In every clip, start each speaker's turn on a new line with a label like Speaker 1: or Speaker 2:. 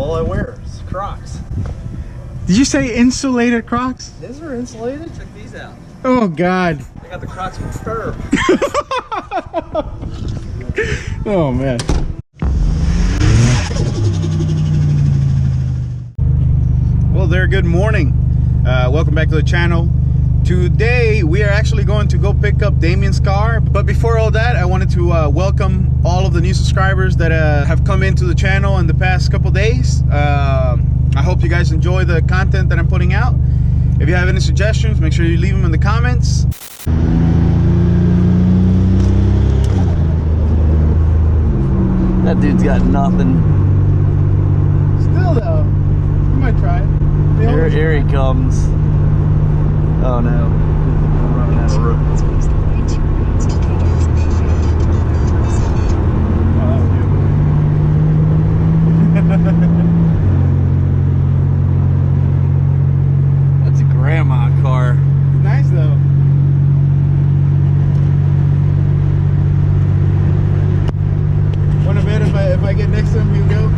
Speaker 1: all I wear is Crocs.
Speaker 2: Did you say insulated Crocs?
Speaker 1: These are insulated. Check these out.
Speaker 2: Oh God.
Speaker 1: I got the Crocs with fur.
Speaker 2: Oh man. Well there, good morning. Welcome back to the channel. Today we are actually going to go pick up Damien's car, but before all that I wanted to welcome all of the new subscribers that have come into the channel in the past couple days. I hope you guys enjoy the content that I'm putting out. If you have any suggestions, make sure you leave them in the comments.
Speaker 1: That dude's got nothing.
Speaker 2: Still though, you might try it.
Speaker 1: Here he comes. Oh no. I'm running out of room. That's a grandma car.
Speaker 2: It's nice though. Wanna bet if I get next to him, you go?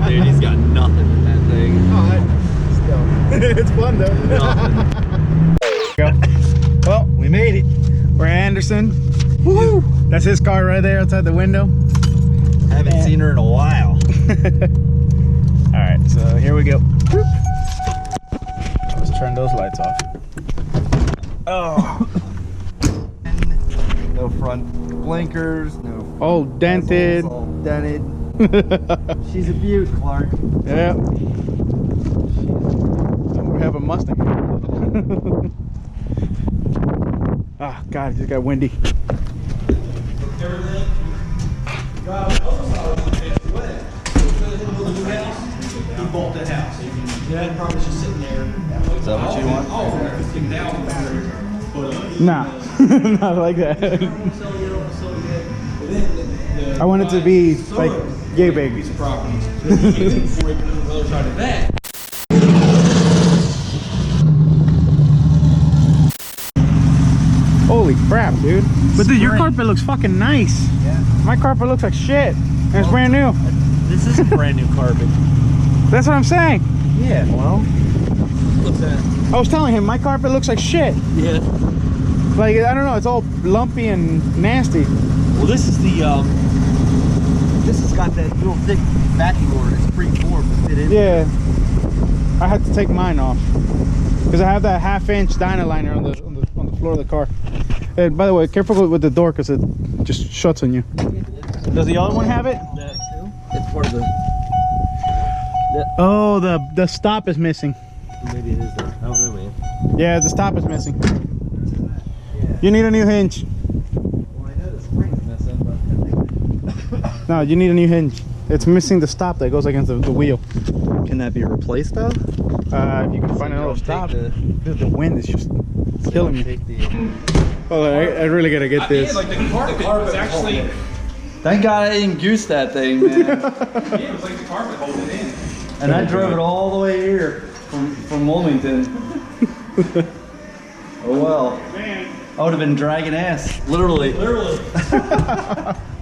Speaker 1: Dude, he's got nothing in that thing.
Speaker 2: Oh, still. It's fun though. Go. Well, we made it. We're at Anderson. Woo! That's his car right there outside the window.
Speaker 1: Haven't seen her in a while.
Speaker 2: Alright, so here we go. Let's turn those lights off. Oh.
Speaker 1: No front blinkers, no.
Speaker 2: All dented.
Speaker 1: All dented. She's a beaut, Clark.
Speaker 2: Yeah. We have a Mustang. Oh God, it just got windy.
Speaker 3: He bought that house. That probably just sitting there.
Speaker 1: Is that what you want?
Speaker 2: Nah, not like that. I want it to be like yay big.
Speaker 3: Properties. Before he can do the other side of that.
Speaker 2: Holy crap, dude. But dude, your carpet looks fucking nice.
Speaker 1: Yeah.
Speaker 2: My carpet looks like shit. And it's brand new.
Speaker 1: This is a brand new carpet.
Speaker 2: That's what I'm saying.
Speaker 1: Yeah, well. What's that?
Speaker 2: I was telling him my carpet looks like shit.
Speaker 1: Yeah.
Speaker 2: Like, I don't know, it's all lumpy and nasty.
Speaker 1: Well, this is the, this has got that real thick backing order. It's pretty formed to fit in.
Speaker 2: Yeah. I had to take mine off. Because I have that 1/2 inch Dyna liner on the floor of the car. And by the way, careful with the door because it just shuts on you. Does the other one have it?
Speaker 1: That too? It's part of the...
Speaker 2: Oh, the stop is missing.
Speaker 1: Maybe it is that. I don't know, man.
Speaker 2: Yeah, the stop is missing. You need a new hinge.
Speaker 1: Well, I know the spring's messed up, but...
Speaker 2: No, you need a new hinge. It's missing the stop that goes against the wheel.
Speaker 1: Can that be replaced, though?
Speaker 2: If you can find another stop. Dude, the wind is just killing me. Oh, I really gotta get this.
Speaker 3: Like the carpet was actually...
Speaker 1: Thank God I didn't goose that thing, man.
Speaker 3: Yeah, it was like the carpet holding it in.
Speaker 1: And I drove it all the way here from Wilmington. Oh well.
Speaker 2: Man.
Speaker 1: I would have been dragging ass. Literally.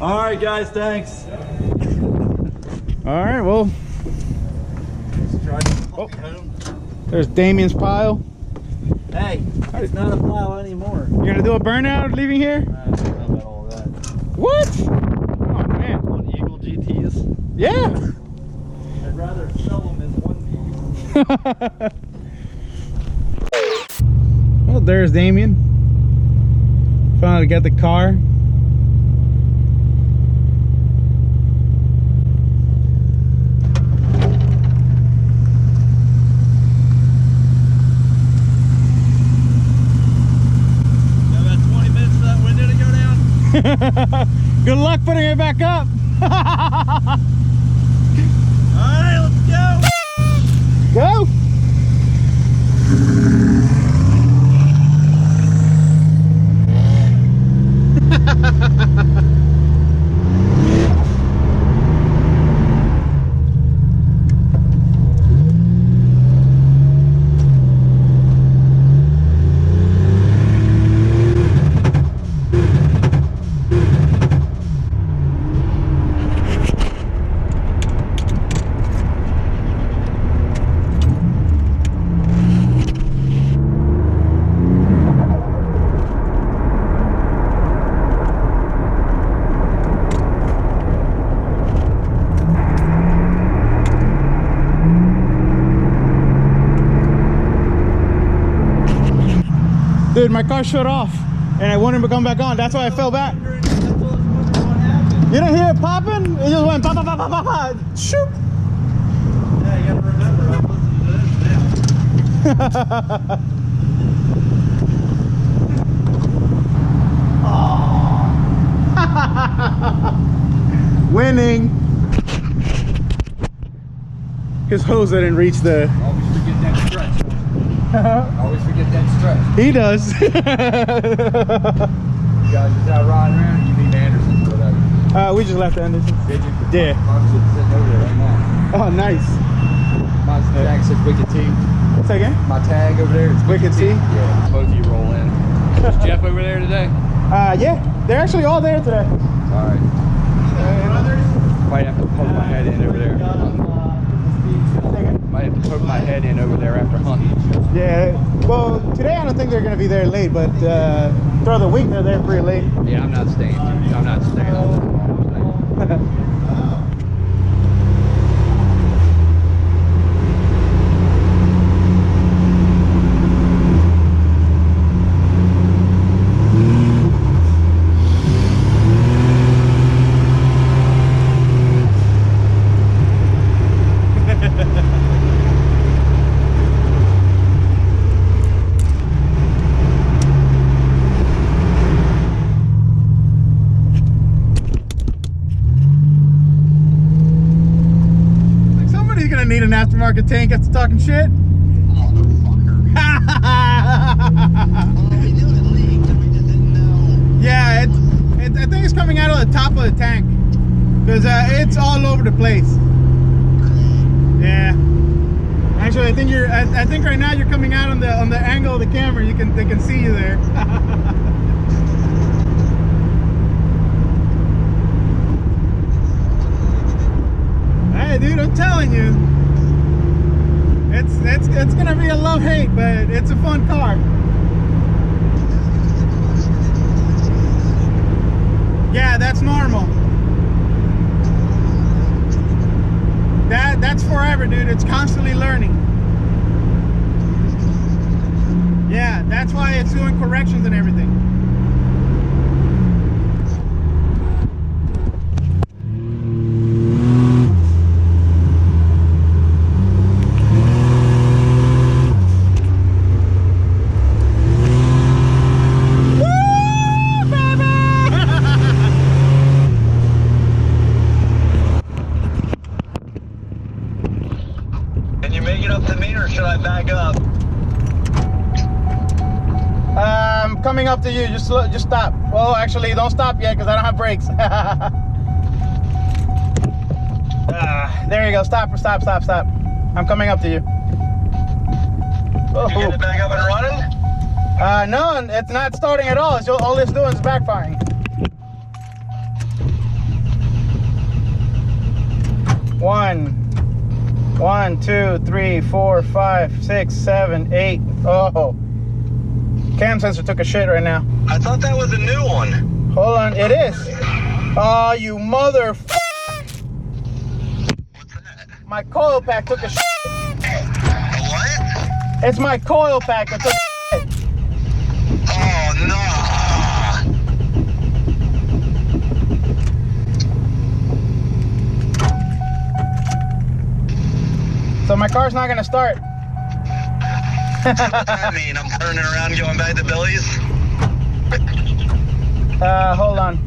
Speaker 1: All right, guys, thanks.
Speaker 2: All right, well. Oh, there's Damien's pile.
Speaker 1: Hey, it's not a pile anymore.
Speaker 2: You're gonna do a burnout leaving here?
Speaker 1: I don't know about all that.
Speaker 2: What? Oh man.
Speaker 1: On Eagle GTs?
Speaker 2: Yeah.
Speaker 1: I'd rather sell them as one piece.
Speaker 2: Well, there's Damien. Finally got the car. Good luck putting it back up.
Speaker 1: Alright, let's go.
Speaker 2: Go. Dude, my car shut off and I wanted to come back on. That's why I fell back. You didn't hear it popping? It just went pop, pop, pop, pop, pop, pop. Shoot.
Speaker 3: Yeah, you gotta remember, I'm listening to this now.
Speaker 2: Winning. His hose didn't reach the.
Speaker 3: Always forget that stretch. Always forget that stretch.
Speaker 2: He does.
Speaker 3: You guys just out riding around? You need Anderson's or whatever.
Speaker 2: We just left Anderson.
Speaker 3: Did you?
Speaker 2: Yeah.
Speaker 3: Mine's just sitting over there right now.
Speaker 2: Oh, nice.
Speaker 3: My tag says Wicked T.
Speaker 2: Say again?
Speaker 3: My tag over there is
Speaker 2: Wicked T?
Speaker 3: Yeah, both of you roll in. Is Jeff over there today?
Speaker 2: Yeah. They're actually all there today.
Speaker 3: Alright. Might have to poke my head in over there. Might have to poke my head in over there after hunting.
Speaker 2: Yeah. Well, today I don't think they're going to be there late, but throughout the week they're there pretty late.
Speaker 3: Yeah, I'm not staying. I'm not staying.
Speaker 2: Need an aftermarket tank after talking shit.
Speaker 4: Motherfucker. Well, we knew it leaked and we just didn't know.
Speaker 2: Yeah, I think it's coming out of the top of the tank because it's all over the place. Yeah. Actually, I think I think right now you're coming out on the angle of the camera. They can see you there. Hey, dude, I'm telling you. It's gonna be a love-hate, but it's a fun car. Yeah, that's normal. That's forever, dude. It's constantly learning. Yeah, that's why it's doing corrections and everything. Coming up to you, just stop. Well, actually, don't stop yet because I don't have brakes. There you go. Stop. I'm coming up to you. Oh.
Speaker 4: You get it back up and running?
Speaker 2: No, it's not starting at all. All it's doing is backfiring. One, 2, 3, 4, 5, 6, 7, 8. Oh. Cam sensor took a shit right now.
Speaker 4: I thought that was a new one.
Speaker 2: Hold on, it is. Oh, you mother.
Speaker 4: What's that?
Speaker 2: My coil pack took a shit.
Speaker 4: A what?
Speaker 2: It's my coil pack that took a shit.
Speaker 4: Oh no.
Speaker 2: So my car's not gonna start.
Speaker 4: What's that mean? I'm turning around going back to Billy's?
Speaker 2: Hold on.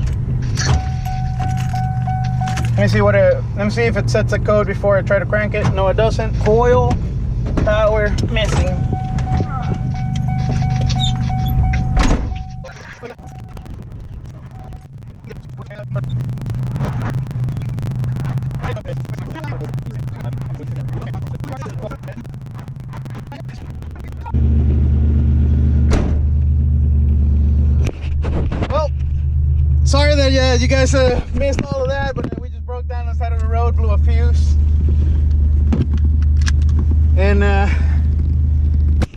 Speaker 2: Let me see if it sets a code before I try to crank it. No, it doesn't. Coil power missing. Well, sorry that you guys missed all of that, but we just broke down the side of the road, blew a fuse, and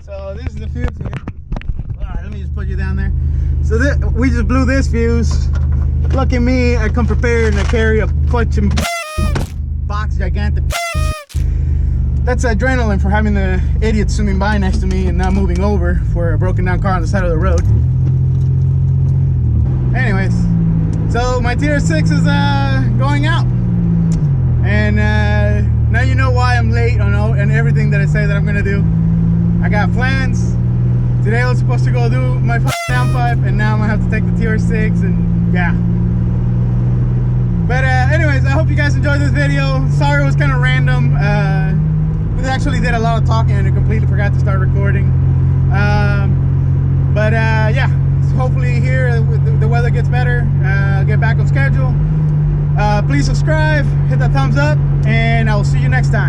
Speaker 2: so this is the fuse here. All right, let me just put you down there. So we just blew this fuse. Lucky me, I come prepared and I carry a fucking box, gigantic. That's adrenaline for having the idiot zooming by next to me and not moving over for a broken down car on the side of the road. Anyways, so my tier 6 is going out, and now you know why I'm late on and everything that I say that I'm gonna do. I got plans. Today I was supposed to go do my downpipe, and now I'm gonna have to take the tier 6, and yeah. But anyways, I hope you guys enjoyed this video. Sorry it was kind of random. We actually did a lot of talking and I completely forgot to start recording. But yeah, so hopefully here the weather gets better. Get back on schedule. Please subscribe, hit that thumbs up, and I will see you next time.